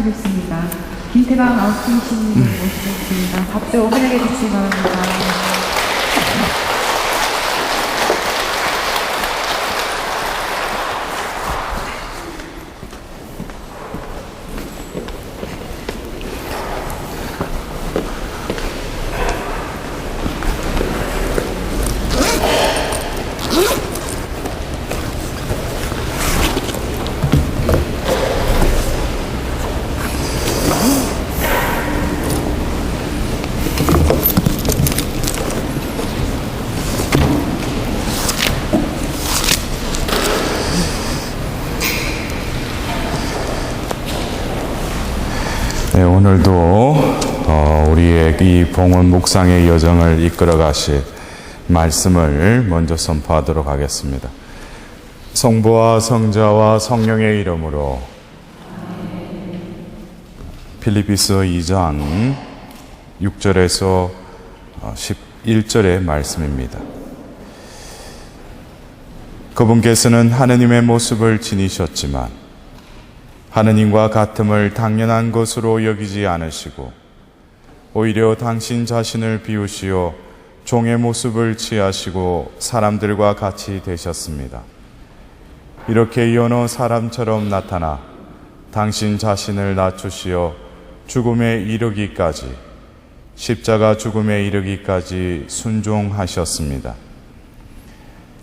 하겠습니다. 김태방 아웃팅 시민을 모시겠습니다. 박수 환영해 주시기 바랍니다. 네, 오늘도 우리의 이 봉헌 묵상의 여정을 이끌어 가실 말씀을 먼저 선포하도록 하겠습니다. 성부와 성자와 성령의 이름으로 필리피서 2장 6절에서 11절의 말씀입니다. 그분께서는 하느님의 모습을 지니셨지만 하느님과 같음을 당연한 것으로 여기지 않으시고 오히려 당신 자신을 비우시어 종의 모습을 취하시고 사람들과 같이 되셨습니다. 이렇게 여러 사람처럼 나타나 당신 자신을 낮추시어 죽음에 이르기까지 십자가 죽음에 이르기까지 순종하셨습니다.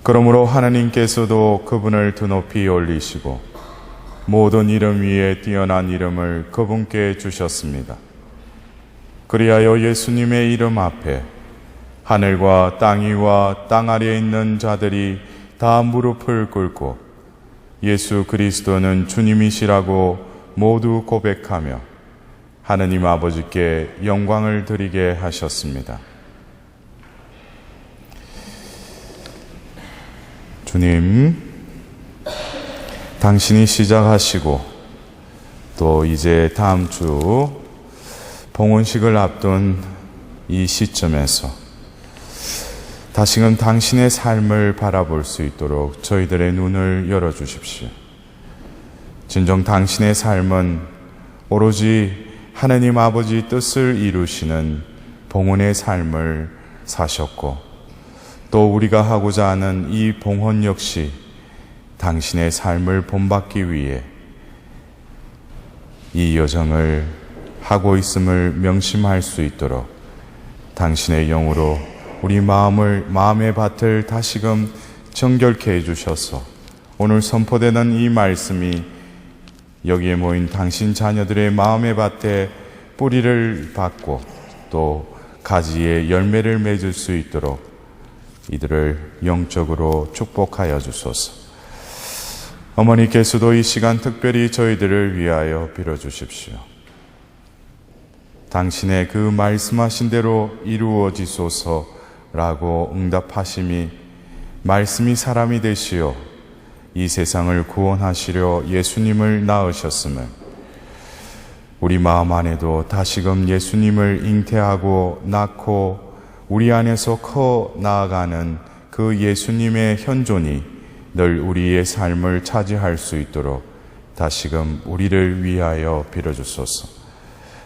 그러므로 하느님께서도 그분을 드높이 올리시고 모든 이름 위에 뛰어난 이름을 그분께 주셨습니다. 그리하여 예수님의 이름 앞에 하늘과 땅 위와 땅 아래에 있는 자들이 다 무릎을 꿇고 예수 그리스도는 주님이시라고 모두 고백하며 하느님 아버지께 영광을 드리게 하셨습니다. 주님, 당신이 시작하시고 또 이제 다음 주 봉헌식을 앞둔 이 시점에서 다시금 당신의 삶을 바라볼 수 있도록 저희들의 눈을 열어주십시오. 진정 당신의 삶은 오로지 하느님 아버지 뜻을 이루시는 봉헌의 삶을 사셨고 또 우리가 하고자 하는 이 봉헌 역시 당신의 삶을 본받기 위해 이 여정을 하고 있음을 명심할 수 있도록 당신의 영으로 우리 마음의 밭을 다시금 정결케 해주셔서 오늘 선포되는 이 말씀이 여기에 모인 당신 자녀들의 마음의 밭에 뿌리를 받고 또 가지에 열매를 맺을 수 있도록 이들을 영적으로 축복하여 주소서. 어머니께서도 이 시간 특별히 저희들을 위하여 빌어주십시오. 당신의 그 말씀하신 대로 이루어지소서라고 응답하심이 말씀이 사람이 되시어 이 세상을 구원하시려 예수님을 낳으셨음을 우리 마음 안에도 다시금 예수님을 잉태하고 낳고 우리 안에서 커 나아가는 그 예수님의 현존이 늘 우리의 삶을 차지할 수 있도록 다시금 우리를 위하여 빌어주소서.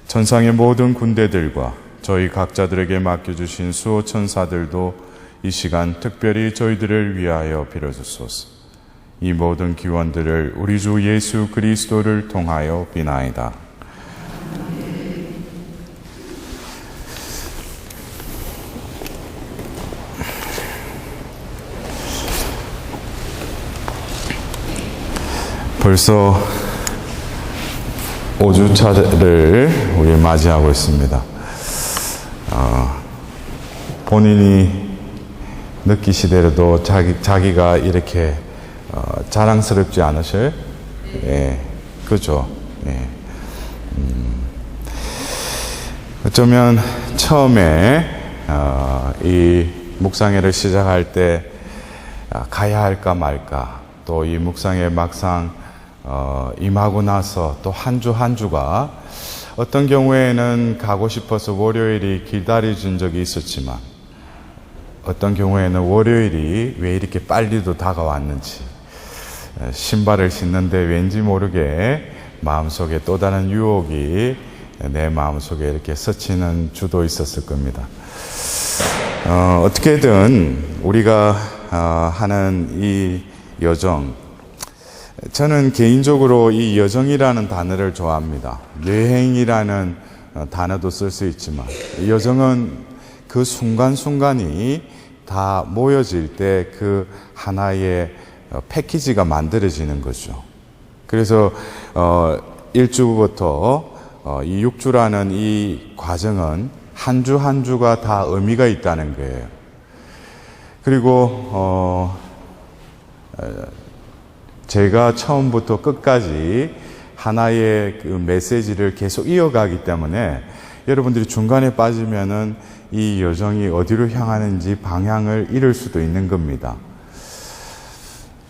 천상의 모든 군대들과 저희 각자들에게 맡겨주신 수호 천사들도 이 시간 특별히 저희들을 위하여 빌어주소서. 이 모든 기원들을 우리 주 예수 그리스도를 통하여 비나이다. 벌써 5주차를 우리 맞이하고 있습니다. 본인이 느끼시더라도 자기가 이렇게 자랑스럽지 않으셔요? 예, 그죠? 예. 어쩌면 처음에 이 묵상회를 시작할 때 가야 할까 말까, 또 이 묵상회 막상 임하고 나서 또 한 주 한 주가 어떤 경우에는 가고 싶어서 월요일이 기다려진 적이 있었지만 어떤 경우에는 월요일이 왜 이렇게 빨리도 다가왔는지 신발을 신는데 왠지 모르게 마음속에 또 다른 유혹이 내 마음속에 이렇게 스치는 주도 있었을 겁니다. 어떻게든 우리가 하는 이 여정, 저는 개인적으로 이 여정이라는 단어를 좋아합니다. 여행이라는 단어도 쓸 수 있지만 이 여정은 그 순간순간이 다 모여질 때 그 하나의 패키지가 만들어지는 거죠. 그래서 1주부터 이 6주라는 이 과정은 한 주 한 주가 다 의미가 있다는 거예요. 그리고 제가 처음부터 끝까지 하나의 그 메시지를 계속 이어가기 때문에 여러분들이 중간에 빠지면은 이 여정이 어디로 향하는지 방향을 잃을 수도 있는 겁니다.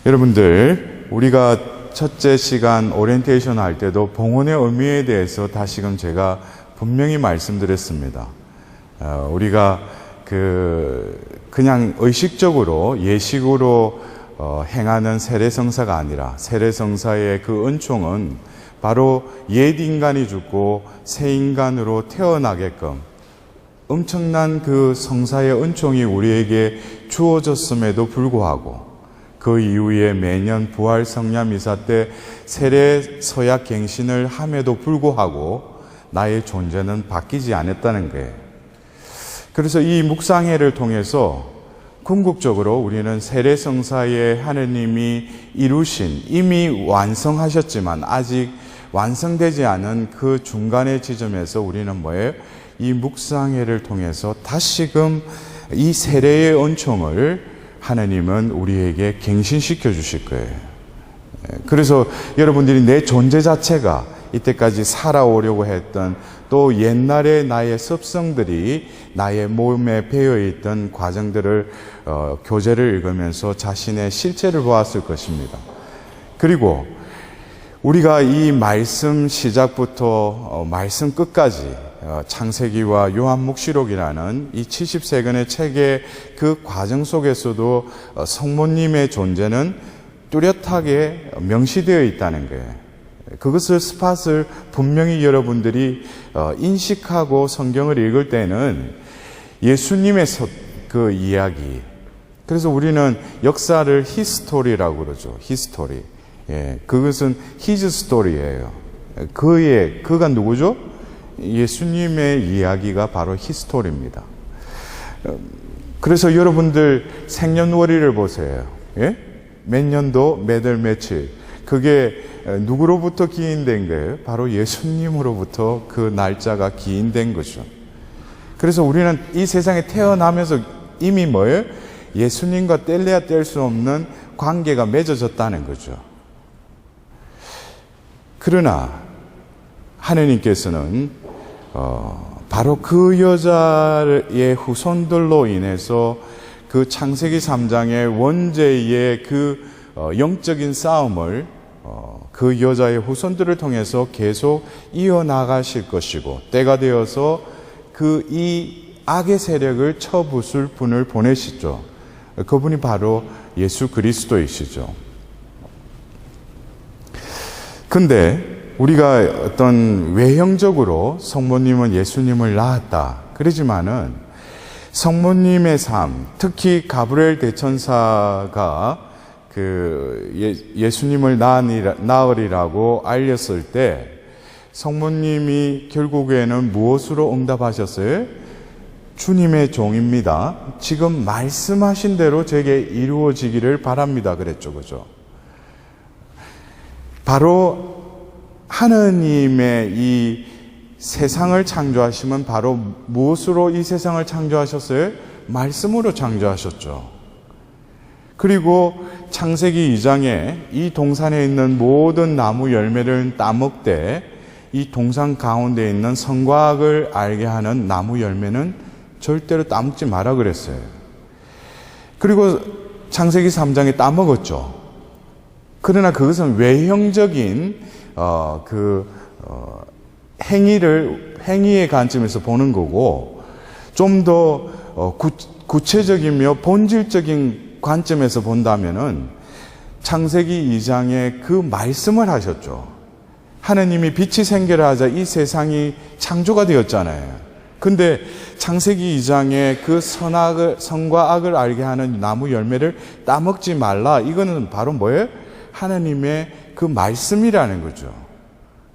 여러분들, 우리가 첫째 시간 오리엔테이션 할 때도 봉헌의 의미에 대해서 다시금 제가 분명히 말씀드렸습니다. 우리가 그냥 의식적으로 예식으로 행하는 세례성사가 아니라 세례성사의 그 은총은 바로 옛 인간이 죽고 새 인간으로 태어나게끔 엄청난 그 성사의 은총이 우리에게 주어졌음에도 불구하고 그 이후에 매년 부활 성령 미사 때 세례 서약 갱신을 함에도 불구하고 나의 존재는 바뀌지 않았다는 거예요. 그래서 이 묵상회를 통해서 궁극적으로 우리는 세례성사에 하느님이 이루신, 이미 완성하셨지만 아직 완성되지 않은 그 중간의 지점에서 우리는 뭐예요? 이 묵상회를 통해서 다시금 이 세례의 은총을 하나님은 우리에게 갱신시켜 주실 거예요. 그래서 여러분들이 내 존재 자체가 이때까지 살아오려고 했던 또 옛날의 나의 습성들이 나의 몸에 배어있던 과정들을 교재를 읽으면서 자신의 실체를 보았을 것입니다. 그리고 우리가 이 말씀 시작부터 말씀 끝까지 창세기와 요한묵시록이라는 이 70세권의 책의 그 과정 속에서도 성모님의 존재는 뚜렷하게 명시되어 있다는 거예요. 그것을 스팟을 분명히 여러분들이 인식하고 성경을 읽을 때는 예수님의 그 이야기, 그래서 우리는 역사를 히스토리라고 그러죠. 히스토리. 예, 그것은 히즈 스토리예요. 그가 누구죠? 예수님의 이야기가 바로 히스토리입니다. 그래서 여러분들 생년월일을 보세요. 예? 몇 년도, 몇 월, 며칠. 그게 누구로부터 기인된 거예요? 바로 예수님으로부터 그 날짜가 기인된 거죠. 그래서 우리는 이 세상에 태어나면서 이미 뭐예요? 예수님과 뗄래야 뗄 수 없는 관계가 맺어졌다는 거죠. 그러나 하느님께서는 바로 그 여자의 후손들로 인해서 그 창세기 3장의 원죄의 그 영적인 싸움을 그 여자의 후손들을 통해서 계속 이어나가실 것이고, 때가 되어서 그 이 악의 세력을 쳐부술 분을 보내시죠. 그분이 바로 예수 그리스도이시죠. 근데 우리가 어떤 외형적으로 성모님은 예수님을 낳았다 그러지만은 성모님의 삶, 특히 가브리엘 대천사가 예수님을 낳으리라고 알렸을 때 성모님이 결국에는 무엇으로 응답하셨어요? 주님의 종입니다. 지금 말씀하신 대로 제게 이루어지기를 바랍니다. 그랬죠. 그죠? 바로 하느님의 이 세상을 창조하시면 바로 무엇으로 이 세상을 창조하셨어요? 말씀으로 창조하셨죠. 그리고 창세기 2장에 이 동산에 있는 모든 나무 열매를 따먹되 이 동산 가운데 있는 선과 악을 알게 하는 나무 열매는 절대로 따먹지 마라 그랬어요. 그리고 창세기 3장에 따먹었죠. 그러나 그것은 외형적인 행위의 관점에서 보는 거고, 좀 더 구체적이며 본질적인 관점에서 본다면은 창세기 2장에 그 말씀을 하셨죠. 하느님이 빛이 생겨라 하자 이 세상이 창조가 되었잖아요. 근데 창세기 2장에 그 선과 악을 알게 하는 나무 열매를 따먹지 말라. 이거는 바로 뭐예요? 하느님의 그 말씀이라는 거죠.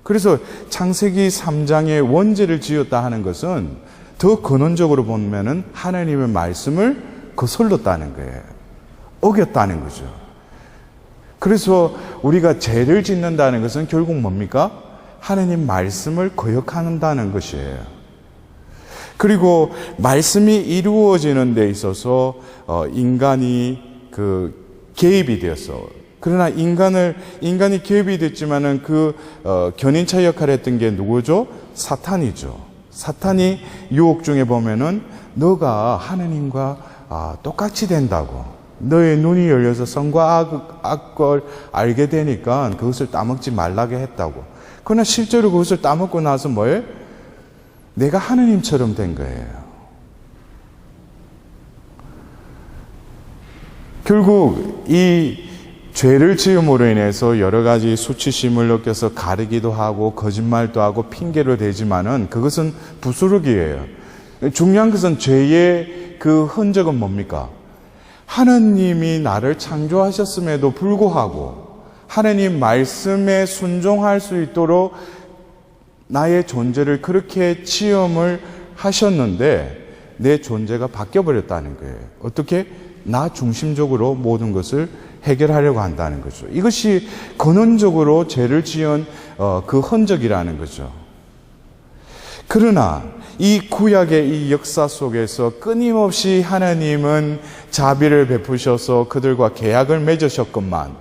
그래서 창세기 3장에 원죄를 지었다 하는 것은 더 근원적으로 보면은 하나님의 말씀을 거슬렀다는 거예요. 어겼다는 거죠. 그래서 우리가 죄를 짓는다는 것은 결국 뭡니까? 하나님 말씀을 거역한다는 것이에요. 그리고 말씀이 이루어지는 데 있어서 인간이 개입이 되었어. 그러나 인간이 개입이 됐지만은 견인차 역할을 했던 게 누구죠? 사탄이죠. 사탄이 유혹 중에 보면은 너가 하나님과 똑같이 된다고. 너의 눈이 열려서 선과 악을 알게 되니까 그것을 따먹지 말라게 했다고. 그러나 실제로 그것을 따먹고 나서 뭐예요? 내가 하느님처럼 된 거예요. 결국 이 죄를 지음으로 인해서 여러 가지 수치심을 느껴서 가르기도 하고 거짓말도 하고 핑계를 대지만은 그것은 부스러기예요. 중요한 것은 죄의 그 흔적은 뭡니까? 하느님이 나를 창조하셨음에도 불구하고 하느님 말씀에 순종할 수 있도록 나의 존재를 그렇게 지음을 하셨는데 내 존재가 바뀌어버렸다는 거예요. 어떻게? 나 중심적으로 모든 것을 해결하려고 한다는 거죠. 이것이 근원적으로 죄를 지은 그 흔적이라는 거죠. 그러나 이 구약의 이 역사 속에서 끊임없이 하나님은 자비를 베푸셔서 그들과 계약을 맺으셨건만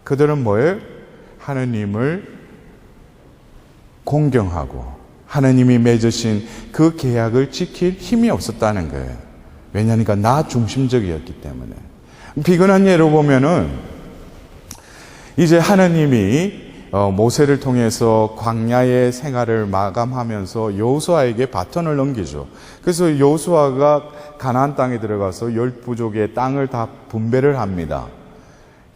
그들은 뭐예요? 하나님을 공경하고 하나님이 맺으신 그 계약을 지킬 힘이 없었다는 거예요. 왜냐하니까 나 중심적이었기 때문에. 비근한 예로 보면은 이제 하나님이 모세를 통해서 광야의 생활을 마감하면서 여호수아에게 바톤을 넘기죠. 그래서 여호수아가 가나안 땅에 들어가서 10부족의 땅을 다 분배를 합니다.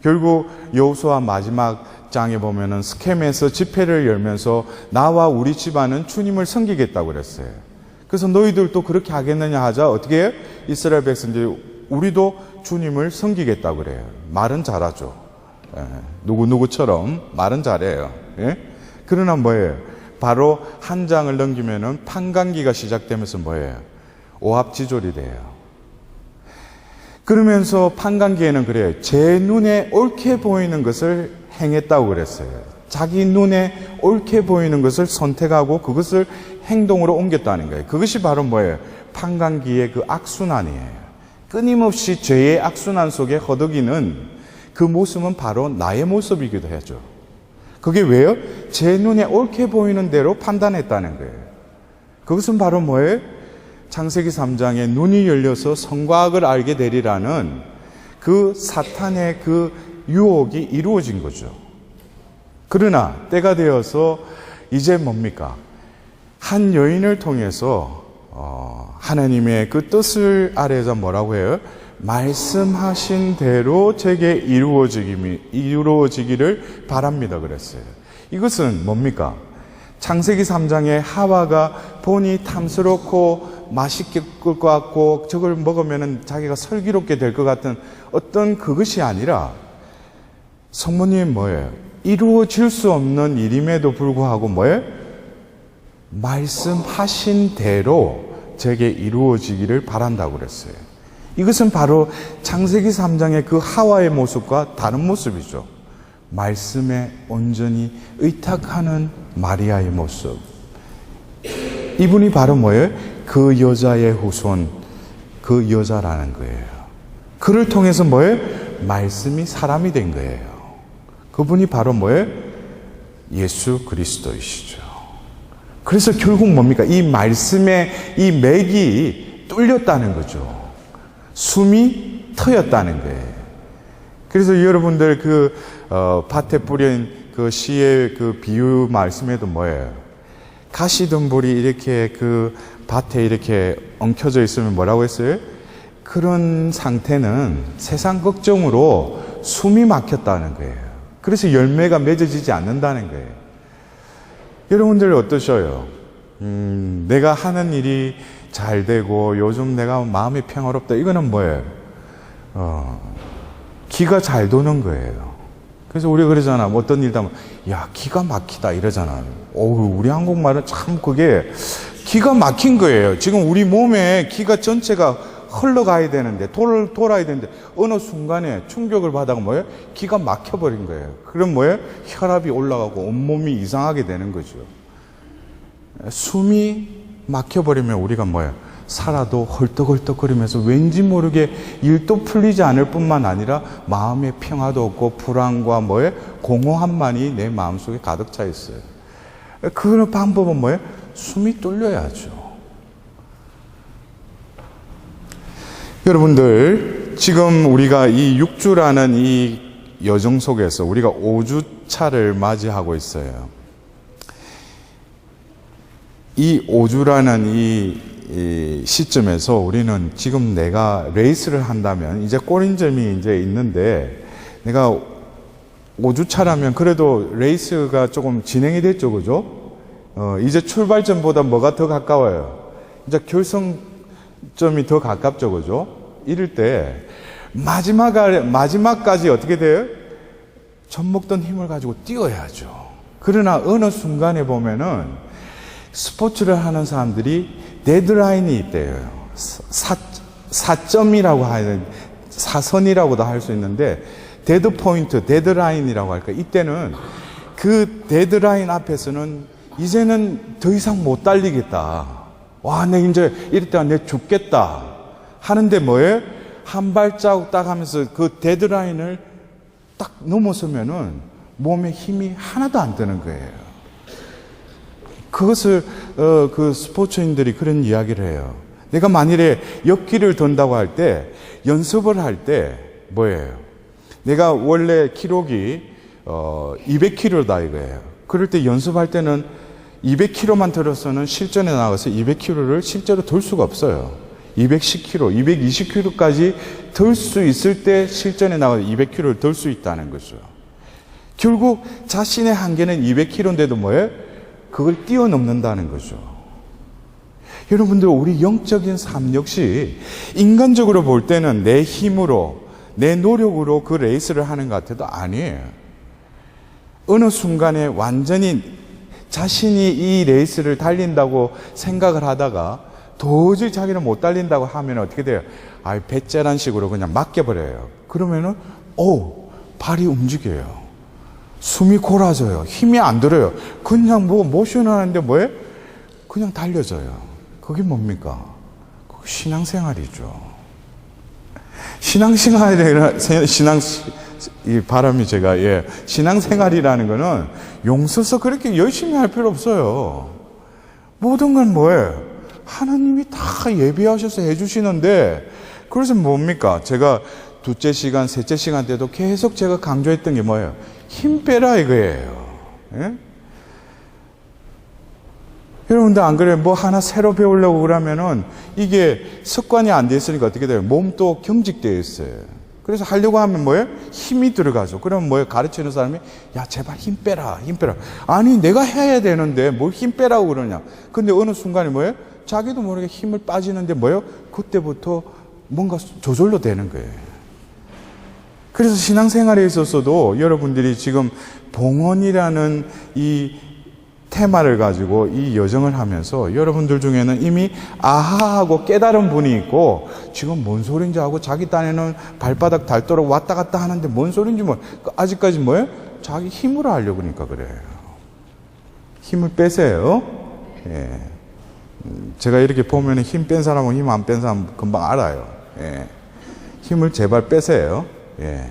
결국 여호수아 마지막 장에 보면은 스켐에서 집회를 열면서 나와 우리 집안은 주님을 섬기겠다고 그랬어요. 그래서 너희들도 그렇게 하겠느냐 하자 어떻게 해요? 이스라엘 백성들이 우리도 주님을 섬기겠다고 그래요. 말은 잘하죠. 누구누구처럼 말은 잘해요. 예? 그러나 뭐예요? 바로 한 장을 넘기면은 판관기가 시작되면서 뭐예요? 오합지졸이 돼요. 그러면서 판관기에는 그래요. 제 눈에 옳게 보이는 것을 행했다고 그랬어요. 자기 눈에 옳게 보이는 것을 선택하고 그것을 행동으로 옮겼다는 거예요. 그것이 바로 뭐예요? 판관기의 그 악순환이에요. 끊임없이 죄의 악순환 속에 허덕이는 그 모습은 바로 나의 모습이기도 하죠. 그게 왜요? 제 눈에 옳게 보이는 대로 판단했다는 거예요. 그것은 바로 뭐예요? 창세기 3장에 눈이 열려서 선과 악을 알게 되리라는 그 사탄의 그 유혹이 이루어진 거죠. 그러나 때가 되어서 이제 뭡니까? 한 여인을 통해서 하나님의 그 뜻을 아래서 뭐라고 해요? 말씀하신 대로 제게 이루어지기를 바랍니다 그랬어요. 이것은 뭡니까? 창세기 3장에 하와가 본이 탐스럽고 맛있게 꿀 것 같고 저걸 먹으면 자기가 슬기롭게 될 것 같은 어떤 그것이 아니라 성모님 뭐예요? 이루어질 수 없는 일임에도 불구하고 뭐예요? 말씀하신 대로 제게 이루어지기를 바란다고 그랬어요. 이것은 바로 창세기 3장의 그 하와의 모습과 다른 모습이죠. 말씀에 온전히 의탁하는 마리아의 모습. 이분이 바로 뭐예요? 그 여자의 후손, 그 여자라는 거예요. 그를 통해서 뭐예요? 말씀이 사람이 된 거예요. 그분이 바로 뭐예요? 예수 그리스도이시죠. 그래서 결국 뭡니까? 이 말씀의 이 맥이 뚫렸다는 거죠. 숨이 트였다는 거예요. 그래서 여러분들 밭에 뿌린 그 시의 그 비유 말씀에도 뭐예요? 가시덤불이 이렇게 그 밭에 이렇게 엉켜져 있으면 뭐라고 했어요? 그런 상태는 세상 걱정으로 숨이 막혔다는 거예요. 그래서 열매가 맺어지지 않는다는 거예요. 여러분들 어떠셔요? 내가 하는 일이 잘 되고 요즘 내가 마음이 평화롭다. 이거는 뭐예요? 기가 잘 도는 거예요. 그래서 우리가 그러잖아. 어떤 일도 하면 야, 기가 막히다 이러잖아요. 우리 한국말은 참 그게 기가 막힌 거예요. 지금 우리 몸에 기가 전체가 흘러가야 되는데 돌아야 되는데 어느 순간에 충격을 받아가 뭐예요? 기가 막혀버린 거예요. 그럼 뭐예요? 혈압이 올라가고 온몸이 이상하게 되는 거죠. 숨이 막혀버리면 우리가 뭐예요? 살아도 헐떡헐떡거리면서 왠지 모르게 일도 풀리지 않을 뿐만 아니라 마음의 평화도 없고 불안과 뭐예요? 공허함만이 내 마음속에 가득 차 있어요. 그 방법은 뭐예요? 숨이 뚫려야죠. 여러분들, 지금 우리가 이 6주라는 이 여정 속에서 우리가 5주차를 맞이하고 있어요. 이 5주라는 이 시점에서 우리는 지금 내가 레이스를 한다면 이제 꼬린점이 이제 있는데 내가 5주차라면 그래도 레이스가 조금 진행이 됐죠, 그죠? 이제 출발점보다 뭐가 더 가까워요? 이제 결승점이 더 가깝죠, 그죠? 이럴 때 마지막까지 어떻게 돼요? 젖먹던 힘을 가지고 뛰어야죠. 그러나 어느 순간에 보면은 스포츠를 하는 사람들이 데드라인이 있대요. 4점이라고 하는 사선이라고도 할 수 있는데 데드 포인트, 데드라인이라고 할까. 이때는 그 데드라인 앞에서는 이제는 더 이상 못 달리겠다. 와, 내 이제 이럴 때가 내 죽겠다. 하는데 뭐예요? 한 발자국 딱 하면서 그 데드라인을 딱 넘어서면은 몸에 힘이 하나도 안 드는 거예요. 그것을 그 스포츠인들이 그런 이야기를 해요. 내가 만일에 역기를 던다고 할 때 연습을 할 때 뭐예요? 내가 원래 기록이 200kg다 이거예요. 그럴 때 연습할 때는 200kg만 들어서는 실전에 나가서 200kg를 실제로 들 수가 없어요. 210kg, 220kg까지 들 수 있을 때 실전에 나가서 200kg를 들 수 있다는 거죠. 결국 자신의 한계는 200kg인데도 뭐예요? 그걸 뛰어넘는다는 거죠. 여러분들, 우리 영적인 삶 역시 인간적으로 볼 때는 내 힘으로, 내 노력으로 그 레이스를 하는 것 같아도 아니에요. 어느 순간에 완전히 자신이 이 레이스를 달린다고 생각을 하다가 도저히 자기는 못 달린다고 하면 어떻게 돼요? 배째란 식으로 그냥 맡겨버려요. 그러면은 발이 움직여요. 숨이 골아져요. 힘이 안 들어요. 그냥 모션을 하는데 뭐예요? 그냥 달려져요. 그게 뭡니까? 그게 신앙생활이죠. 이 발음이 제가, 신앙생활이라는 거는 용서서 그렇게 열심히 할 필요 없어요. 모든 건 뭐예요? 하나님이 다 예비하셔서 해주시는데, 그래서 뭡니까? 제가 둘째 시간, 셋째 시간 때도 계속 제가 강조했던 게 뭐예요? 힘 빼라 이거예요. 예? 여러분들 안 그래요? 뭐 하나 새로 배우려고 그러면은 이게 습관이 안 돼 있으니까 어떻게 돼요? 몸도 경직되어 있어요. 그래서 하려고 하면 뭐예요? 힘이 들어가죠. 그러면 뭐예요? 가르치는 사람이 야, 제발 힘 빼라, 힘 빼라. 아니, 내가 해야 되는데 뭘 힘 빼라고 그러냐? 근데 어느 순간에 뭐예요? 자기도 모르게 힘을 빠지는데 뭐예요? 그때부터 뭔가 저절로 되는 거예요. 그래서 신앙생활에 있어서도 여러분들이 지금 봉헌이라는 이 테마를 가지고 이 여정을 하면서 여러분들 중에는 이미 아하하고 깨달은 분이 있고 지금 뭔 소린지 하고 자기 딴에는 발바닥 닳도록 왔다 갔다 하는데 뭔 소린지 아직까지 뭐예요? 자기 힘으로 하려고 그러니까 그래요. 힘을 빼세요. 예. 제가 이렇게 보면 힘 뺀 사람하고 힘 안 뺀 사람 금방 알아요. 예. 힘을 제발 빼세요. 예.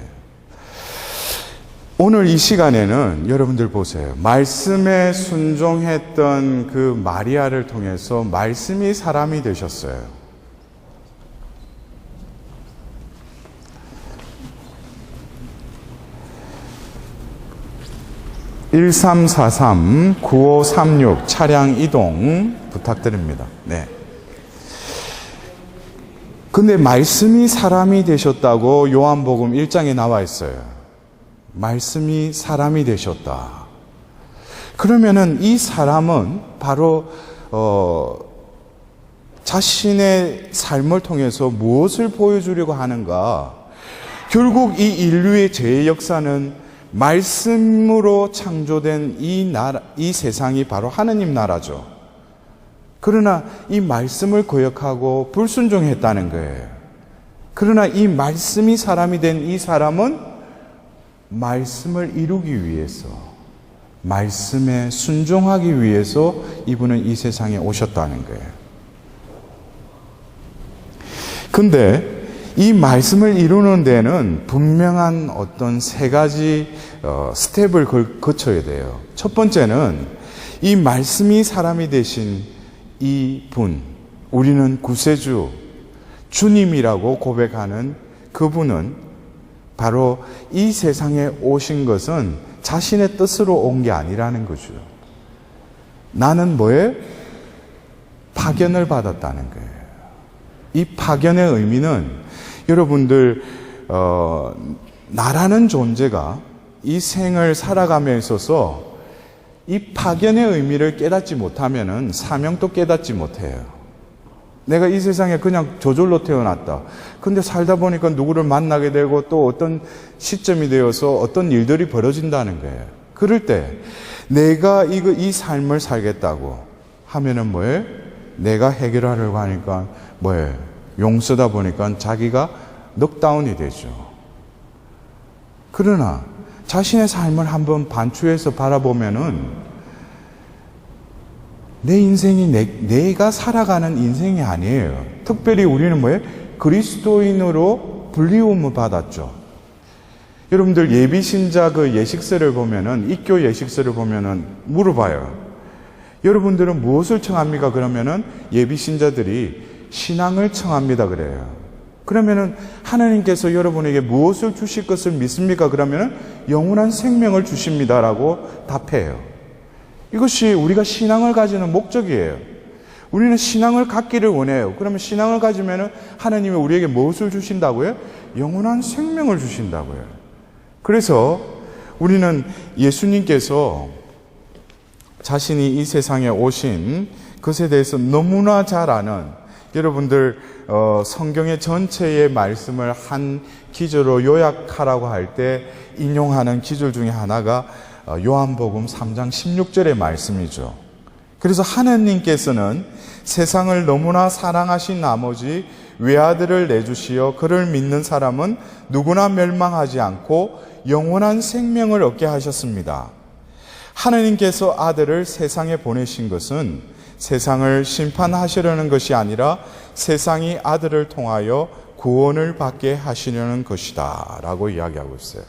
오늘 이 시간에는 여러분들 보세요. 말씀에 순종했던 그 마리아를 통해서 말씀이 사람이 되셨어요. (1343) (9536) 차량 이동 부탁드립니다. 네. 근데 말씀이 사람이 되셨다고 요한복음 1장에 나와 있어요. 말씀이 사람이 되셨다. 그러면은 이 사람은 바로 자신의 삶을 통해서 무엇을 보여주려고 하는가? 결국 이 인류의 죄의 역사는 말씀으로 창조된 이 세상이 바로 하느님 나라죠. 그러나 이 말씀을 거역하고 불순종했다는 거예요. 그러나 이 말씀이 사람이 된 이 사람은 말씀을 이루기 위해서, 말씀에 순종하기 위해서 이분은 이 세상에 오셨다는 거예요. 근데 이 말씀을 이루는 데는 분명한 어떤 세 가지 스텝을 거쳐야 돼요. 첫 번째는 이 말씀이 사람이 되신 이 분, 우리는 구세주, 주님이라고 고백하는 그분은 바로 이 세상에 오신 것은 자신의 뜻으로 온 게 아니라는 거죠. 나는 뭐에? 파견을 받았다는 거예요. 이 파견의 의미는 여러분들 나라는 존재가 이 생을 살아감에 있어서 이 파견의 의미를 깨닫지 못하면은 사명도 깨닫지 못해요. 내가 이 세상에 그냥 저절로 태어났다. 근데 살다 보니까 누구를 만나게 되고 또 어떤 시점이 되어서 어떤 일들이 벌어진다는 거예요. 그럴 때 내가 이 삶을 살겠다고 하면은 뭐예요? 내가 해결하려고 하니까 뭐예요? 용서다 보니까 자기가 넉다운이 되죠. 그러나 자신의 삶을 한번 반추해서 바라보면은 내 인생이 내가 살아가는 인생이 아니에요. 특별히 우리는 뭐예요? 그리스도인으로 불리움을 받았죠. 여러분들 예비신자 그 예식서를 보면은, 입교 예식서를 보면은 물어봐요. 여러분들은 무엇을 청합니까? 그러면은 예비신자들이 신앙을 청합니다. 그래요. 그러면은 하나님께서 여러분에게 무엇을 주실 것을 믿습니까? 그러면은 영원한 생명을 주십니다라고 답해요. 이것이 우리가 신앙을 가지는 목적이에요. 우리는 신앙을 갖기를 원해요. 그러면 신앙을 가지면은 하나님이 우리에게 무엇을 주신다고요? 영원한 생명을 주신다고요. 그래서 우리는 예수님께서 자신이 이 세상에 오신 것에 대해서 너무나 잘 아는, 여러분들 성경의 전체의 말씀을 한 기절로 요약하라고 할 때 인용하는 기절 중에 하나가 요한복음 3장 16절의 말씀이죠. 그래서 하나님께서는 세상을 너무나 사랑하신 나머지 외아들을 내주시어 그를 믿는 사람은 누구나 멸망하지 않고 영원한 생명을 얻게 하셨습니다. 하나님께서 아들을 세상에 보내신 것은 세상을 심판하시려는 것이 아니라 세상이 아들을 통하여 구원을 받게 하시려는 것이다 라고 이야기하고 있어요.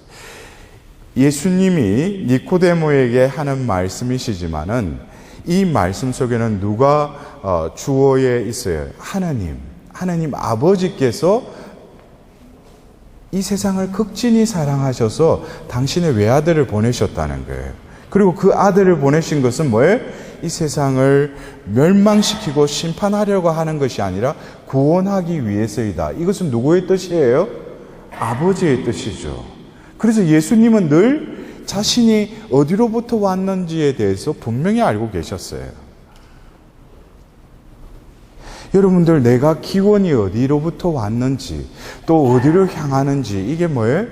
예수님이 니코데모에게 하는 말씀이시지만은 이 말씀 속에는 누가 주어에 있어요? 하나님 아버지께서 이 세상을 극진히 사랑하셔서 당신의 외아들을 보내셨다는 거예요. 그리고 그 아들을 보내신 것은 뭐예요? 이 세상을 멸망시키고 심판하려고 하는 것이 아니라 구원하기 위해서이다. 이것은 누구의 뜻이에요? 아버지의 뜻이죠. 그래서 예수님은 늘 자신이 어디로부터 왔는지에 대해서 분명히 알고 계셨어요. 여러분들, 내가 기원이 어디로부터 왔는지 또 어디로 향하는지, 이게 뭐예요?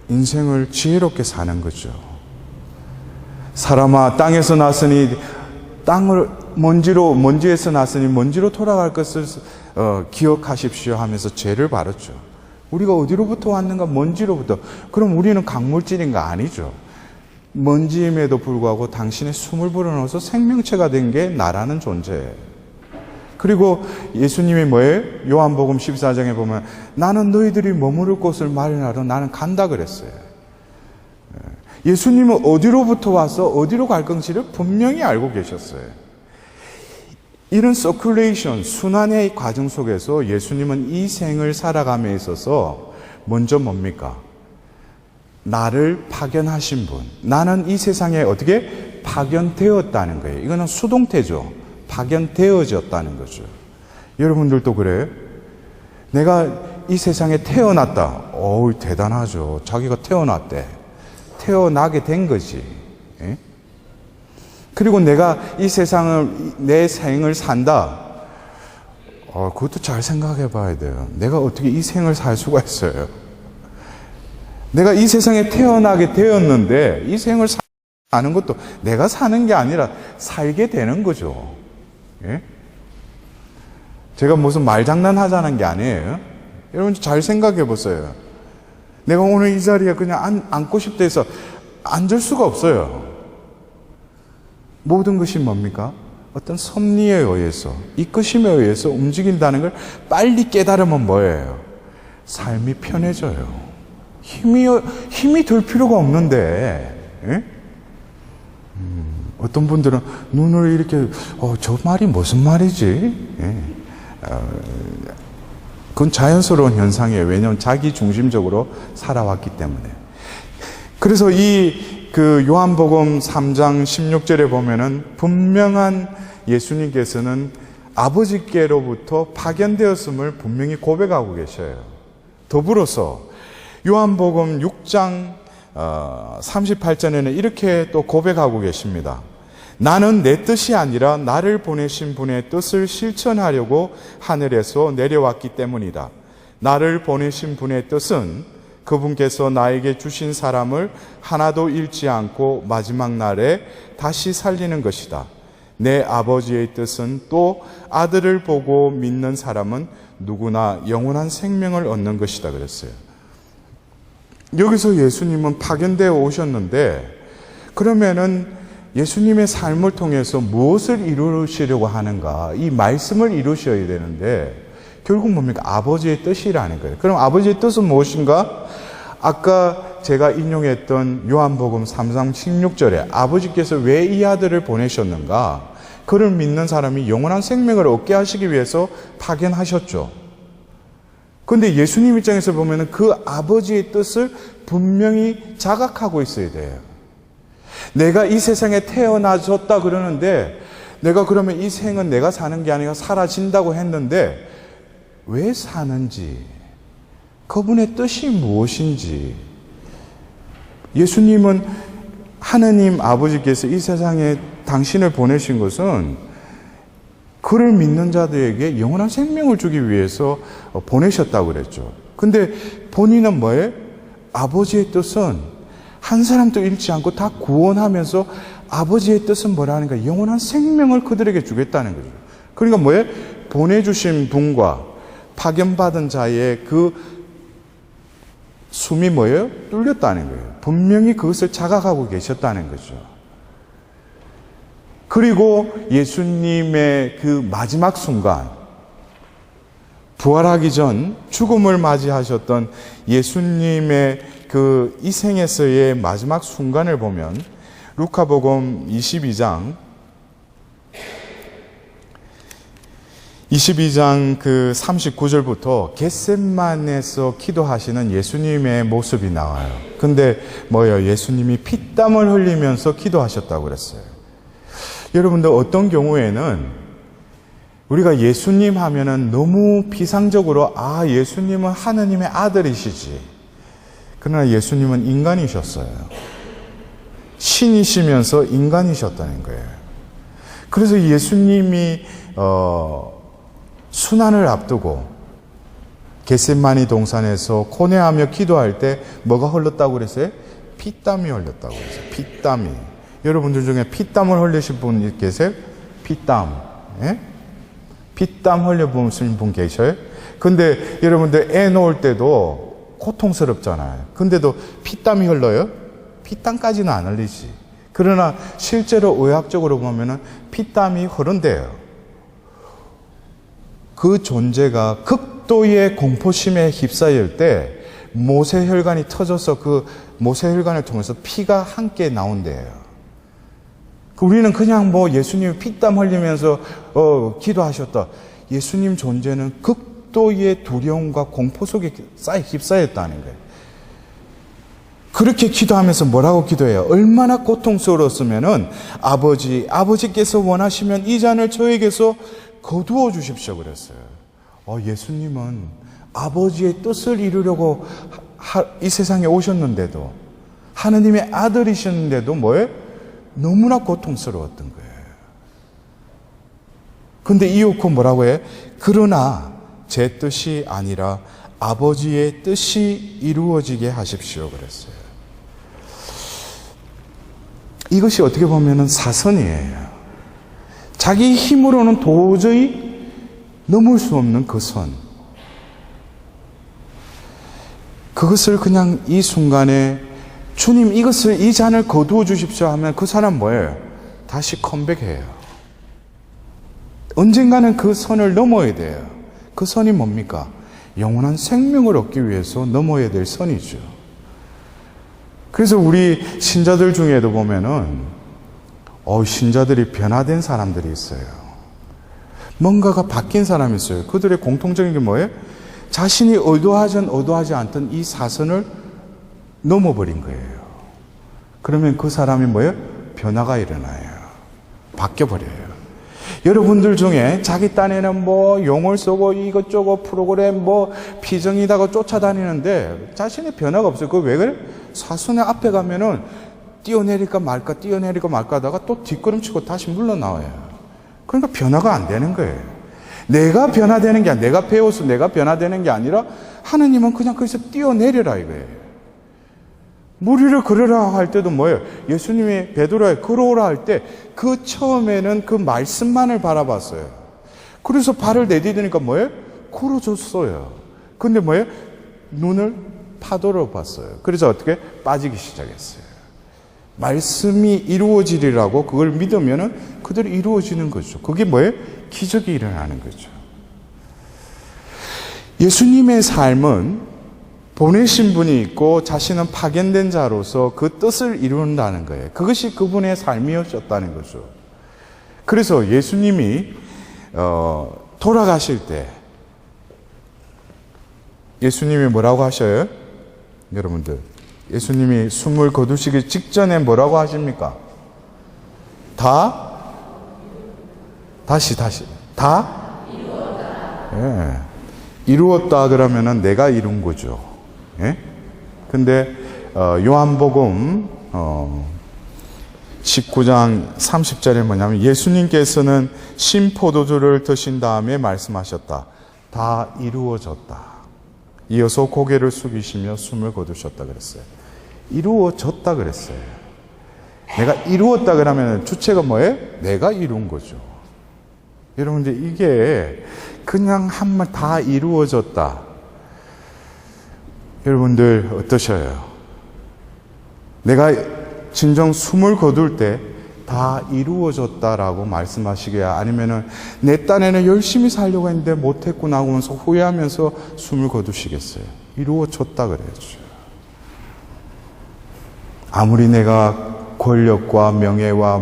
인생을 지혜롭게 사는 거죠. 사람아, 땅에서 났으니 먼지에서 났으니 먼지로 돌아갈 것을 기억하십시오 하면서 죄를 바랐죠. 우리가 어디로부터 왔는가? 먼지로부터. 그럼 우리는 강물질인가? 아니죠. 먼지임에도 불구하고 당신의 숨을 불어넣어서 생명체가 된 게 나라는 존재예요. 그리고 예수님이 뭐예요? 요한복음 14장에 보면 나는 너희들이 머무를 곳을 마련하러 나는 간다 그랬어요. 예수님은 어디로부터 와서 어디로 갈 건지를 분명히 알고 계셨어요. 이런 서큘레이션, 순환의 과정 속에서 예수님은 이 생을 살아감에 있어서 먼저 뭡니까? 나를 파견하신 분. 나는 이 세상에 어떻게 파견되었다는 거예요. 이거는 수동태죠. 파견되어졌다는 거죠. 여러분들도 그래요? 내가 이 세상에 태어났다. 어우, 대단하죠. 자기가 태어났대. 태어나게 된 거지. 예? 그리고 내가 이 세상을, 내 생을 산다. 그것도 잘 생각해 봐야 돼요. 내가 어떻게 이 생을 살 수가 있어요? 내가 이 세상에 태어나게 되었는데 이 생을 사는 것도 내가 사는 게 아니라 살게 되는 거죠. 예? 제가 무슨 말장난 하자는 게 아니에요. 여러분 잘 생각해 보세요. 내가 오늘 이 자리에 그냥 앉고 싶다 해서 앉을 수가 없어요. 모든 것이 뭡니까? 어떤 섭리에 의해서, 이끄심에 의해서 움직인다는 걸 빨리 깨달으면 뭐예요? 삶이 편해져요. 힘이 들 필요가 없는데, 예? 어떤 분들은 눈을 이렇게, 저 말이 무슨 말이지? 예. 그건 자연스러운 현상이에요. 왜냐하면 자기 중심적으로 살아왔기 때문에. 그래서 그 요한복음 3장 16절에 보면은 분명한 예수님께서는 아버지께로부터 파견되었음을 분명히 고백하고 계셔요. 더불어서 요한복음 6장 38절에는 이렇게 또 고백하고 계십니다. 나는 내 뜻이 아니라 나를 보내신 분의 뜻을 실천하려고 하늘에서 내려왔기 때문이다. 나를 보내신 분의 뜻은 그분께서 나에게 주신 사람을 하나도 잃지 않고 마지막 날에 다시 살리는 것이다. 내 아버지의 뜻은 또 아들을 보고 믿는 사람은 누구나 영원한 생명을 얻는 것이다 그랬어요. 여기서 예수님은 파견되어 오셨는데 그러면은 예수님의 삶을 통해서 무엇을 이루시려고 하는가? 이 말씀을 이루셔야 되는데 결국 뭡니까? 아버지의 뜻이라는 거예요. 그럼 아버지의 뜻은 무엇인가? 아까 제가 인용했던 요한복음 3장 16절에 아버지께서 왜 이 아들을 보내셨는가? 그를 믿는 사람이 영원한 생명을 얻게 하시기 위해서 파견하셨죠. 그런데 예수님 입장에서 보면 그 아버지의 뜻을 분명히 자각하고 있어야 돼요. 내가 이 세상에 태어나졌다 그러는데 내가 그러면 이 생은 내가 사는 게 아니라 사라진다고 했는데 왜 사는지, 그분의 뜻이 무엇인지. 예수님은 하느님 아버지께서 이 세상에 당신을 보내신 것은 그를 믿는 자들에게 영원한 생명을 주기 위해서 보내셨다고 그랬죠. 근데 본인은 뭐예요? 아버지의 뜻은 한 사람도 잃지 않고 다 구원하면서 아버지의 뜻은 뭐라는가? 영원한 생명을 그들에게 주겠다는 거죠. 그러니까 뭐예요? 보내주신 분과 파견받은 자의 그 숨이 뭐예요? 뚫렸다는 거예요. 분명히 그것을 자각하고 계셨다는 거죠. 그리고 예수님의 그 마지막 순간, 부활하기 전 죽음을 맞이하셨던 예수님의 그 이 생에서의 마지막 순간을 보면 루카복음 22장 그 39절부터 겟셋만에서 기도하시는 예수님의 모습이 나와요. 근데 뭐예요? 예수님이 피땀을 흘리면서 기도하셨다고 그랬어요. 여러분들 어떤 경우에는 우리가 예수님 하면은 너무 비상적으로 예수님은 하느님의 아들이시지. 그러나 예수님은 인간이셨어요. 신이시면서 인간이셨다는 거예요. 그래서 예수님이 순환을 앞두고 겟셋마니 동산에서 고뇌하며 기도할 때 뭐가 흘렀다고 그랬어요? 피땀이 흘렀다고 그랬어요. 피땀이. 여러분들 중에 피땀을 흘리신 분 계세요? 피땀. 예? 피땀 흘려보신 분 계셔요? 근데 여러분들 애 놓을 때도 고통스럽잖아요. 근데도 피땀이 흘러요? 피땀까지는 안 흘리지. 그러나 실제로 의학적으로 보면은 피땀이 흐른대요. 그 존재가 극도의 공포심에 휩싸일 때 모세혈관이 터져서 그 모세혈관을 통해서 피가 함께 나온대요. 우리는 그냥 예수님이 피땀 흘리면서 기도하셨다. 예수님 존재는 극도의 두려움과 공포 속에 휩싸였다는 거예요. 그렇게 기도하면서 뭐라고 기도해요? 얼마나 고통스러웠으면은 아버지께서 원하시면 이 잔을 저에게서 거두어 주십시오 그랬어요. 예수님은 아버지의 뜻을 이루려고 이 세상에 오셨는데도, 하느님의 아들이셨는데도 뭐예요? 너무나 고통스러웠던 거예요. 근데 이윽고 뭐라고 해? 그러나 제 뜻이 아니라 아버지의 뜻이 이루어지게 하십시오 그랬어요. 이것이 어떻게 보면 사선이에요. 자기 힘으로는 도저히 넘을 수 없는 그 선. 그것을 그냥 이 순간에 주님 이것을 이 잔을 거두어 주십시오 하면 그 사람 뭐예요? 다시 컴백해요. 언젠가는 그 선을 넘어야 돼요. 그 선이 뭡니까? 영원한 생명을 얻기 위해서 넘어야 될 선이죠. 그래서 우리 신자들 중에도 보면은 신자들이 변화된 사람들이 있어요. 뭔가가 바뀐 사람이 있어요. 그들의 공통적인 게 뭐예요? 자신이 의도하지 않던 이 사선을 넘어버린 거예요. 그러면 그 사람이 뭐예요? 변화가 일어나요. 바뀌어버려요. 여러분들 중에 자기 딴에는 용을 쓰고 이것저것 프로그램 피정이다가 쫓아다니는데 자신의 변화가 없어요. 그거 왜 그래? 사선의 앞에 가면은 뛰어내릴까 말까 하다가 또 뒷걸음치고 다시 물러나와요. 그러니까 변화가 안 되는 거예요. 내가 변화되는 게 아니라, 내가 배워서 내가 변화되는 게 아니라 하느님은 그냥 거기서 뛰어내려라 이거예요. 무리를 걸으라 할 때도 뭐예요? 예수님이 베드로에 걸어오라 할 때 그 처음에는 그 말씀만을 바라봤어요. 그래서 발을 내디디니까 뭐예요? 걸어줬어요. 근데 뭐예요? 눈을 파도로 봤어요. 그래서 어떻게? 빠지기 시작했어요. 말씀이 이루어지리라고 그걸 믿으면은 그대로 이루어지는 거죠. 그게 뭐예요? 기적이 일어나는 거죠. 예수님의 삶은 보내신 분이 있고 자신은 파견된 자로서 그 뜻을 이룬다는 거예요. 그것이 그분의 삶이었다는 거죠. 그래서 예수님이 돌아가실 때 예수님이 뭐라고 하셔요? 여러분들, 예수님이 숨을 거두시기 직전에 뭐라고 하십니까? 다시 이루었다. 이루었다 그러면은 내가 이룬 거죠. 예? 근데 요한복음 19장 30절에 뭐냐면 예수님께서는 신포도주를 드신 다음에 말씀하셨다. 다 이루어졌다. 이어서 고개를 숙이시며 숨을 거두셨다 그랬어요. 이루어졌다 그랬어요. 내가 이루었다 그러면 주체가 뭐예요? 내가 이룬 거죠. 여러분들 이게 그냥 한 말 다 이루어졌다. 여러분들 어떠셔요? 내가 진정 숨을 거둘 때 다 이루어졌다라고 말씀하시게요? 아니면은 내 딴에는 열심히 살려고 했는데 못했구나 하면서 후회하면서 숨을 거두시겠어요? 이루어졌다 그래야죠. 아무리 내가 권력과 명예와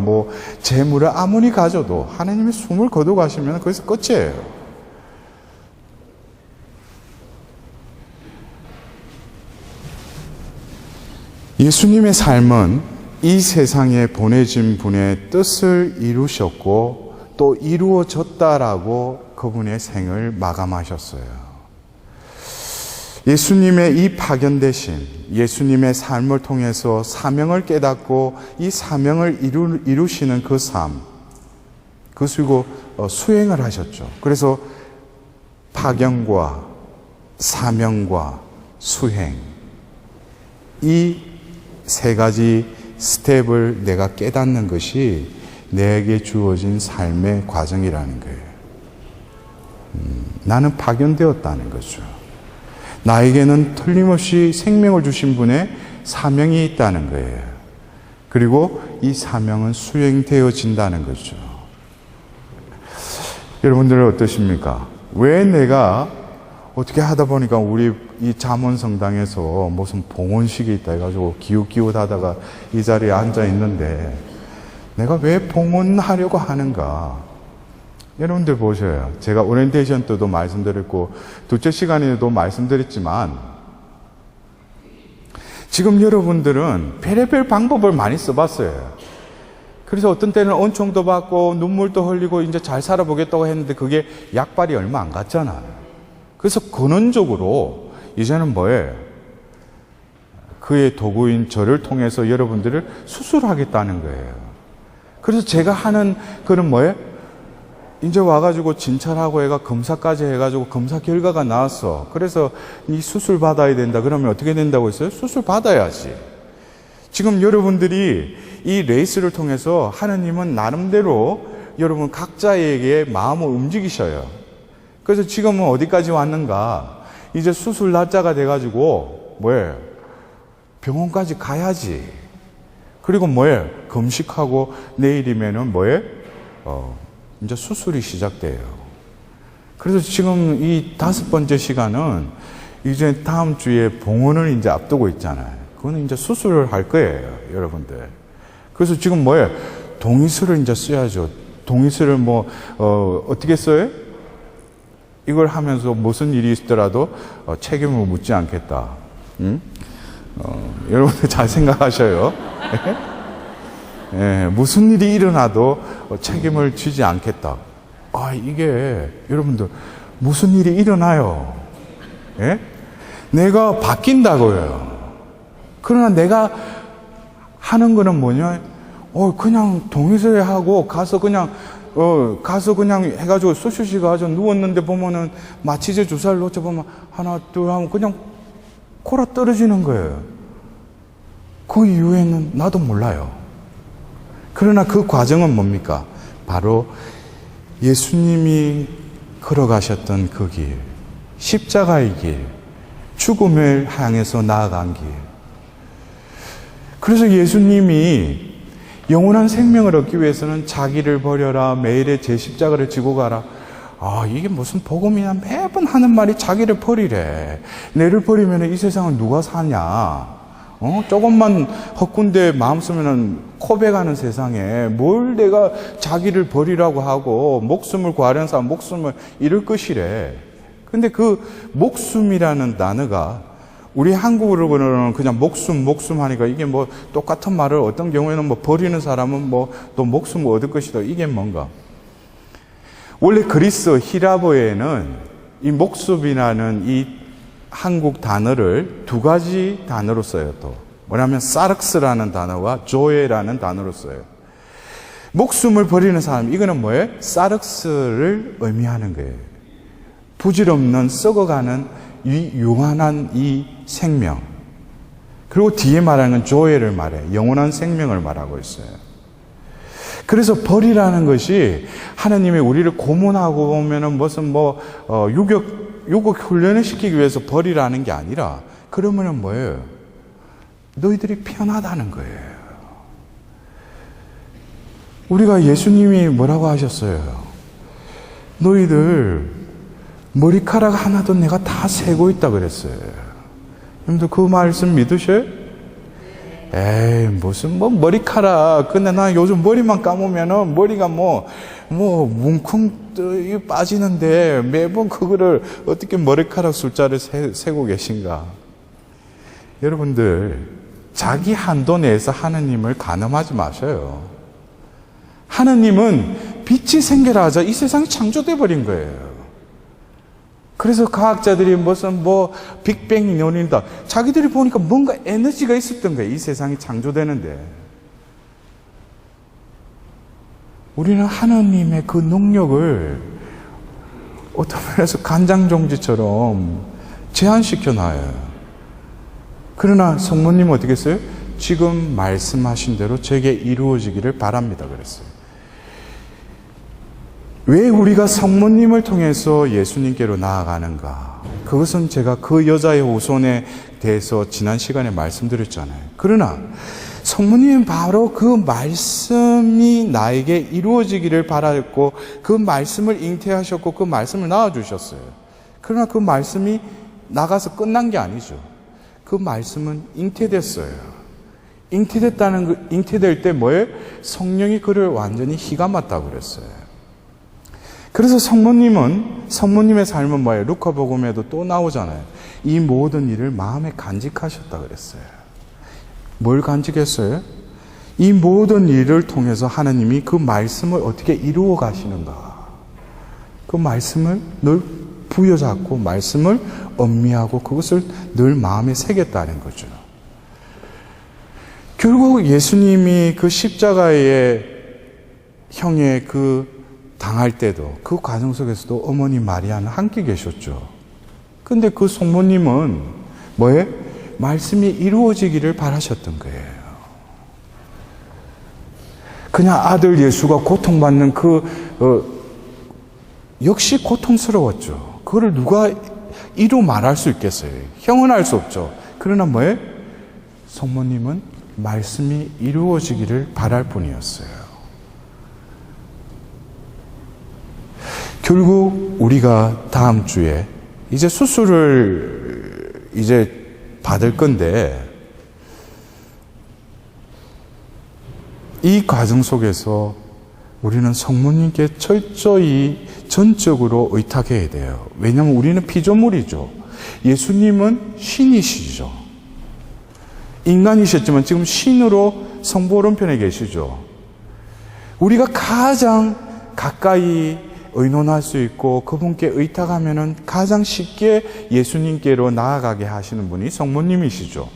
재물을 아무리 가져도 하나님이 숨을 거두고 가시면 거기서 끝이에요. 예수님의 삶은 이 세상에 보내진 분의 뜻을 이루셨고 또 이루어졌다라고 그분의 생을 마감하셨어요. 예수님의 이 파견되신 예수님의 삶을 통해서 사명을 깨닫고 이 사명을 이루시는 그 삶, 그리고 수행을 하셨죠. 그래서 파견과 사명과 수행, 이 세 가지 스텝을 내가 깨닫는 것이 내게 주어진 삶의 과정이라는 거예요. 나는 파견되었다는 거죠. 나에게는 틀림없이 생명을 주신 분의 사명이 있다는 거예요. 그리고 이 사명은 수행되어진다는 거죠. 여러분들은 어떠십니까? 왜 내가 어떻게 하다 보니까 우리 이 잠원성당에서 무슨 봉헌식이 있다 해가지고 기웃기웃하다가 이 자리에 앉아 있는데 내가 왜 봉헌하려고 하는가? 여러분들 보셔요. 제가 오리엔테이션 때도 말씀드렸고 둘째 시간에도 말씀드렸지만 지금 여러분들은 별의별 방법을 많이 써봤어요. 그래서 어떤 때는 은총도 받고 눈물도 흘리고 이제 잘 살아보겠다고 했는데 그게 약발이 얼마 안 갔잖아요. 그래서 근원적으로 이제는 뭐예요? 그의 도구인 저를 통해서 여러분들을 수술하겠다는 거예요. 그래서 제가 하는 그런 뭐예요? 이제 와가지고 진찰하고 애가 검사까지 해가지고 검사 결과가 나왔어. 그래서 이 수술 받아야 된다. 그러면 어떻게 된다고 했어요? 수술 받아야지. 지금 여러분들이 이 레이스를 통해서 하느님은 나름대로 여러분 각자에게 마음을 움직이셔요. 그래서 지금은 어디까지 왔는가? 이제 수술 날짜가 돼가지고 뭐예요? 병원까지 가야지. 그리고 뭐예요? 금식하고 내일이면은 뭐예요? 이제 수술이 시작돼요. 그래서 지금 이 5번째 시간은 이제 다음 주에 봉헌을 이제 앞두고 있잖아요. 그거는 이제 수술을 할 거예요, 여러분들. 그래서 지금 뭐예요? 동의서를 이제 써야죠. 동의서를 어떻게 써요? 이걸 하면서 무슨 일이 있더라도 책임을 묻지 않겠다. 응? 여러분들 잘 생각하셔요. 예, 무슨 일이 일어나도 책임을 지지 않겠다. 이게 여러분들 무슨 일이 일어나요? 예? 내가 바뀐다고요. 그러나 내가 하는 거는 뭐냐? 그냥 동의서에 하고 가서 그냥 해가지고 수술실 가서 누웠는데 보면은 마취제 주사를 놓쳐보면 하나 둘 하면 그냥 코라 떨어지는 거예요. 그 이후에는 나도 몰라요. 그러나 그 과정은 뭡니까? 바로 예수님이 걸어가셨던 그 길, 십자가의 길, 죽음을 향해서 나아간 길. 그래서 예수님이 영원한 생명을 얻기 위해서는 자기를 버려라, 매일의 제 십자가를 지고 가라. 이게 무슨 복음이냐? 매번 하는 말이 자기를 버리래. 내를 버리면 이 세상을 누가 사냐? 조금만 헛군데 마음 쓰면은 코백하는 세상에 뭘 내가 자기를 버리라고 하고 목숨을 구하려는 사람 목숨을 잃을 것이래. 근데 그 목숨이라는 단어가 우리 한국어로는 그냥 목숨 하니까 이게 뭐 똑같은 말을 어떤 경우에는 버리는 사람은 또 목숨을 얻을 것이다. 이게 뭔가? 원래 그리스 히라보에는 이 목숨이라는 이 한국 단어를 두 가지 단어로 써요. 또 뭐냐면 사르크스라는 단어와 조에라는 단어로 써요. 목숨을 버리는 사람, 이거는 뭐예요? 사르크스를 의미하는 거예요. 부질없는 썩어가는 이 유한한 이 생명. 그리고 뒤에 말하는 건 조에를 말해요. 영원한 생명을 말하고 있어요. 그래서 벌이라는 것이 하나님이 우리를 고문하고 보면은 무슨 유격 훈련을 시키기 위해서 벌이라는 게 아니라, 그러면은 뭐예요? 너희들이 편하다는 거예요. 우리가 예수님이 뭐라고 하셨어요? 너희들 머리카락 하나도 내가 다 세고 있다 그랬어요. 여러분들 그 말씀 믿으셔요? 에이, 무슨 머리카락. 근데 나 요즘 머리만 감으면은 머리가 뭉쿵 빠지는데 매번 그거를 어떻게 머리카락 숫자를 세고 계신가? 여러분들, 자기 한도 내에서 하느님을 가늠하지 마셔요. 하느님은 빛이 생겨라 하자 이 세상이 창조돼 버린 거예요. 그래서 과학자들이 무슨 빅뱅이 열린다. 자기들이 보니까 뭔가 에너지가 있었던 거예요. 이 세상이 창조되는데. 우리는 하나님의 그 능력을 어떤 면에서 간장종지처럼 제한시켜 놔요. 그러나 성모님은 어떻게 했어요? 지금 말씀하신 대로 제게 이루어지기를 바랍니다 그랬어요. 왜 우리가 성모님을 통해서 예수님께로 나아가는가? 그것은 제가 그 여자의 후손에 대해서 지난 시간에 말씀드렸잖아요. 그러나 성모님은 바로 그 말씀이 나에게 이루어지기를 바랐고 그 말씀을 잉태하셨고 그 말씀을 낳아주셨어요. 그러나 그 말씀이 나가서 끝난 게 아니죠. 그 말씀은 잉태됐어요. 잉태될 때 뭐예요? 성령이 그를 완전히 휘감았다고 그랬어요. 그래서 성모님의 삶은 뭐예요? 루카복음에도 또 나오잖아요. 이 모든 일을 마음에 간직하셨다 그랬어요. 뭘 간직했어요? 이 모든 일을 통해서 하나님이 그 말씀을 어떻게 이루어 가시는가? 그 말씀을 늘 부여잡고 말씀을 음미하고 그것을 늘 마음에 새겼다는 거죠. 결국 예수님이 그 십자가에 형의 그 당할 때도 그 과정 속에서도 어머니 마리아는 함께 계셨죠. 근데 그 성모님은 뭐에? 말씀이 이루어지기를 바라셨던 거예요. 그냥 아들 예수가 고통받는 역시 고통스러웠죠. 그거를 누가 이루 말할 수 있겠어요? 형은 알 수 없죠. 그러나 뭐에? 성모님은 말씀이 이루어지기를 바랄 뿐이었어요. 결국 우리가 다음 주에 이제 수술을 이제 받을 건데 이 과정 속에서 우리는 성모님께 철저히 전적으로 의탁해야 돼요. 왜냐하면 우리는 피조물이죠. 예수님은 신이시죠. 인간이셨지만 지금 신으로 성부 오른편에 계시죠. 우리가 가장 가까이 의논할 수 있고 그분께 의탁하면은 가장 쉽게 예수님께로 나아가게 하시는 분이 성모님이시죠.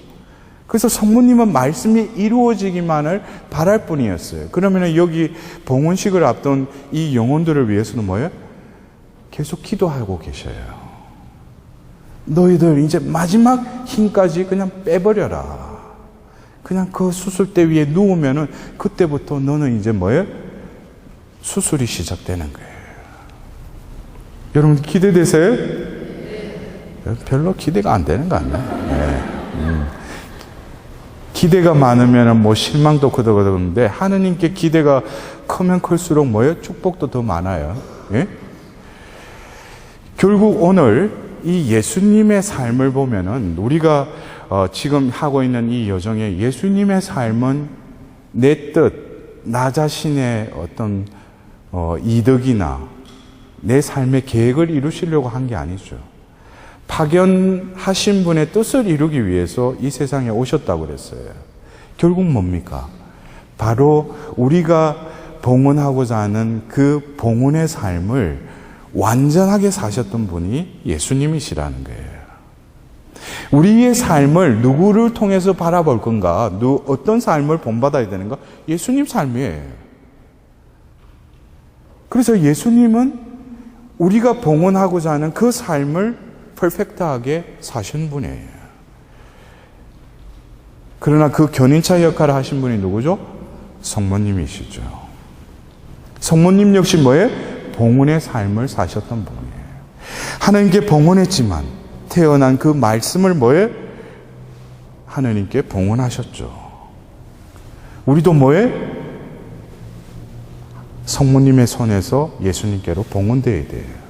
그래서 성모님은 말씀이 이루어지기만을 바랄 뿐이었어요. 그러면 여기 봉헌식을 앞둔 이 영혼들을 위해서는 뭐예요? 계속 기도하고 계셔요. 너희들 이제 마지막 힘까지 그냥 빼버려라. 그냥 그 수술대 위에 누우면은 그때부터 너는 이제 뭐예요? 수술이 시작되는 거예요. 여러분 기대되세요? 별로 기대가 안 되는 거 아니에요? 네. 기대가 많으면 뭐 실망도 거두는데 하느님께 기대가 크면 클수록 뭐예요? 축복도 더 많아요. 예? 결국 오늘 이 예수님의 삶을 보면은 우리가 지금 하고 있는 이 여정의 예수님의 삶은 내 뜻, 나 자신의 어떤 이득이나 내 삶의 계획을 이루시려고 한 게 아니죠. 파견하신 분의 뜻을 이루기 위해서 이 세상에 오셨다고 그랬어요. 결국 뭡니까? 바로 우리가 봉헌하고자 하는 그 봉헌의 삶을 완전하게 사셨던 분이 예수님이시라는 거예요. 우리의 삶을 누구를 통해서 바라볼 건가? 어떤 삶을 본받아야 되는가? 예수님 삶이에요. 그래서 예수님은 우리가 봉헌하고자 하는 그 삶을 퍼펙트하게 사신 분이에요. 그러나 그 견인차 역할을 하신 분이 누구죠? 성모님이시죠. 성모님 역시 뭐예요? 봉헌의 삶을 사셨던 분이에요. 하나님께 봉헌했지만 태어난 그 말씀을 뭐예요? 하나님께 봉헌하셨죠. 우리도 뭐예요? 성모님의 손에서 예수님께로 봉헌되어야 돼요.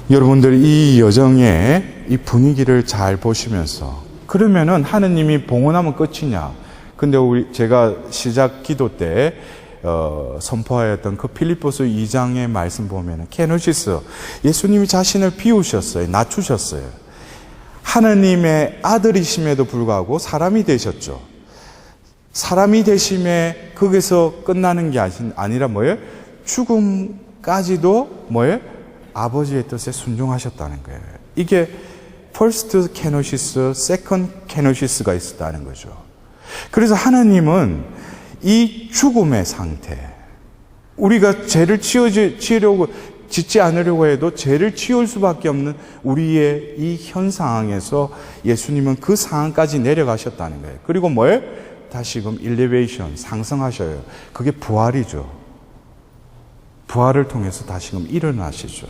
여러분들 이 여정의 이 분위기를 잘 보시면서 그러면은 하느님이 봉헌하면 끝이냐? 근데 제가 시작 기도 때 선포하였던 그 필리포스 2장의 말씀 보면은 케노시스 예수님이 자신을 비우셨어요. 낮추셨어요. 하느님의 아들이심에도 불구하고 사람이 되셨죠. 사람이 되심에 거기서 끝나는 게 아니라 뭐예요? 죽음까지도 뭐예요? 아버지의 뜻에 순종하셨다는 거예요. 이게 first kenosis, second kenosis가 있었다는 거죠. 그래서 하나님은 이 죽음의 상태, 우리가 죄를 짓지 않으려고 해도 죄를 지을 수밖에 없는 우리의 이 현 상황에서 예수님은 그 상황까지 내려가셨다는 거예요. 그리고 뭐예요? 다시금 elevation, 상승하셔요. 그게 부활이죠. 부활을 통해서 다시금 일어나시죠.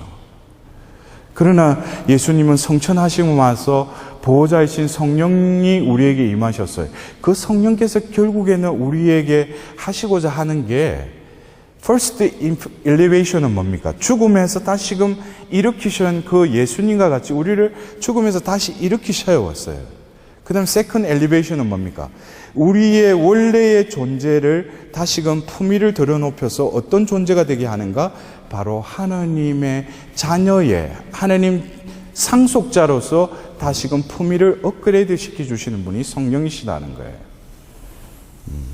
그러나 예수님은 성천하시고 와서 보호자이신 성령이 우리에게 임하셨어요. 그 성령께서 결국에는 우리에게 하시고자 하는 게 first elevation은 뭡니까? 죽음에서 다시금 일으키신 그 예수님과 같이 우리를 죽음에서 다시 일으키셔야 왔어요. 그 다음 second elevation은 뭡니까? 우리의 원래의 존재를 다시금 품위를 들여높여서 어떤 존재가 되게 하는가? 바로 하나님의 자녀의 하나님 상속자로서 다시금 품위를 업그레이드 시켜주시는 분이 성령이시라는 거예요.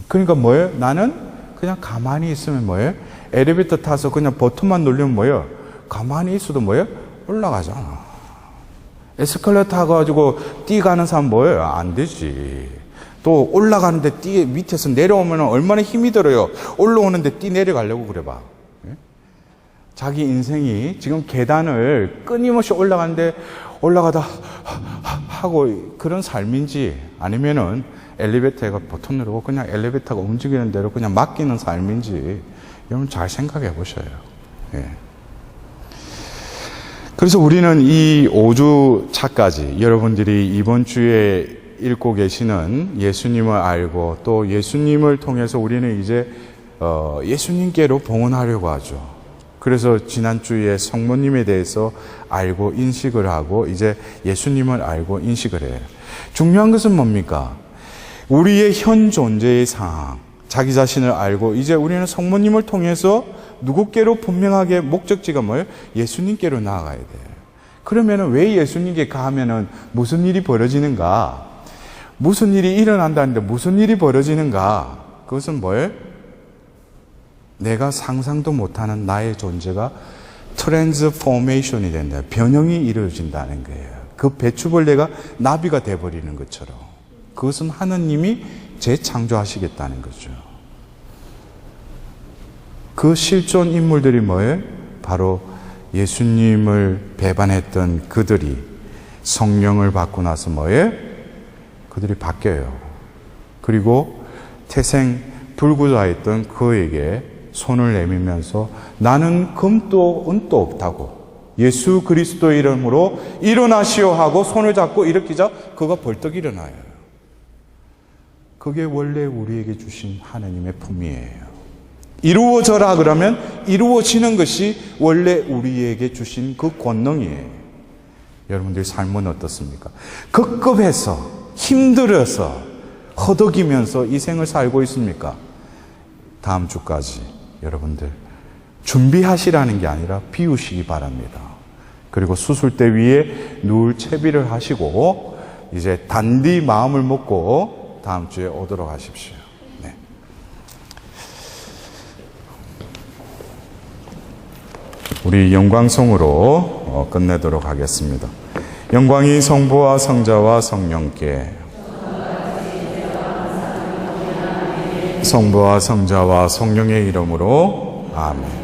그러니까 뭐예요? 나는 그냥 가만히 있으면 뭐예요? 엘리베이터 타서 그냥 버튼만 누르면 뭐예요? 가만히 있어도 뭐예요? 올라가잖아. 에스컬레이터 타가지고 뛰가는 사람 뭐예요? 안 되지. 또 올라가는데 밑에서 내려오면 얼마나 힘이 들어요. 올라오는데 내려가려고 그래 봐. 자기 인생이 지금 계단을 끊임없이 올라가는데 올라가다 하고 그런 삶인지, 아니면은 엘리베이터가 버튼 누르고 그냥 엘리베이터가 움직이는 대로 그냥 맡기는 삶인지 여러분 잘 생각해 보셔요. 그래서 우리는 이 5주 차까지 여러분들이 이번 주에 읽고 계시는 예수님을 알고 또 예수님을 통해서 우리는 이제 예수님께로 봉헌하려고 하죠. 그래서 지난주에 성모님에 대해서 알고 인식을 하고 이제 예수님을 알고 인식을 해요. 중요한 것은 뭡니까? 우리의 현 존재의 상황, 자기 자신을 알고 이제 우리는 성모님을 통해서 누구께로 분명하게 목적지가 뭐예요? 예수님께로 나아가야 돼요. 그러면 왜 예수님께 가면은 무슨 일이 벌어지는가? 무슨 일이 일어난다는데 무슨 일이 벌어지는가? 그것은 뭐예요? 내가 상상도 못하는 나의 존재가 트랜스포메이션이 된다. 변형이 이루어진다는 거예요. 그 배추벌레가 나비가 돼버리는 것처럼. 그것은 하느님이 재창조하시겠다는 거죠. 그 실존 인물들이 뭐예요? 바로 예수님을 배반했던 그들이 성령을 받고 나서 뭐예요? 그들이 바뀌어요. 그리고 태생 불구자했던 그에게 손을 내밀면서 나는 금도 은도 없다고 예수 그리스도의 이름으로 일어나시오 하고 손을 잡고 일으키자 그가 벌떡 일어나요. 그게 원래 우리에게 주신 하나님의 품이에요. 이루어져라 그러면 이루어지는 것이 원래 우리에게 주신 그 권능이에요. 여러분들 삶은 어떻습니까? 급급해서 힘들어서 허덕이면서 이 생을 살고 있습니까? 다음 주까지 여러분들 준비하시라는 게 아니라 비우시기 바랍니다. 그리고 수술대 위에 누울 채비를 하시고 이제 단디 마음을 먹고 다음 주에 오도록 하십시오. 네. 우리 영광송으로 끝내도록 하겠습니다. 영광이 성부와 성자와 성령께, 성부와 성자와 성령의 이름으로 아멘.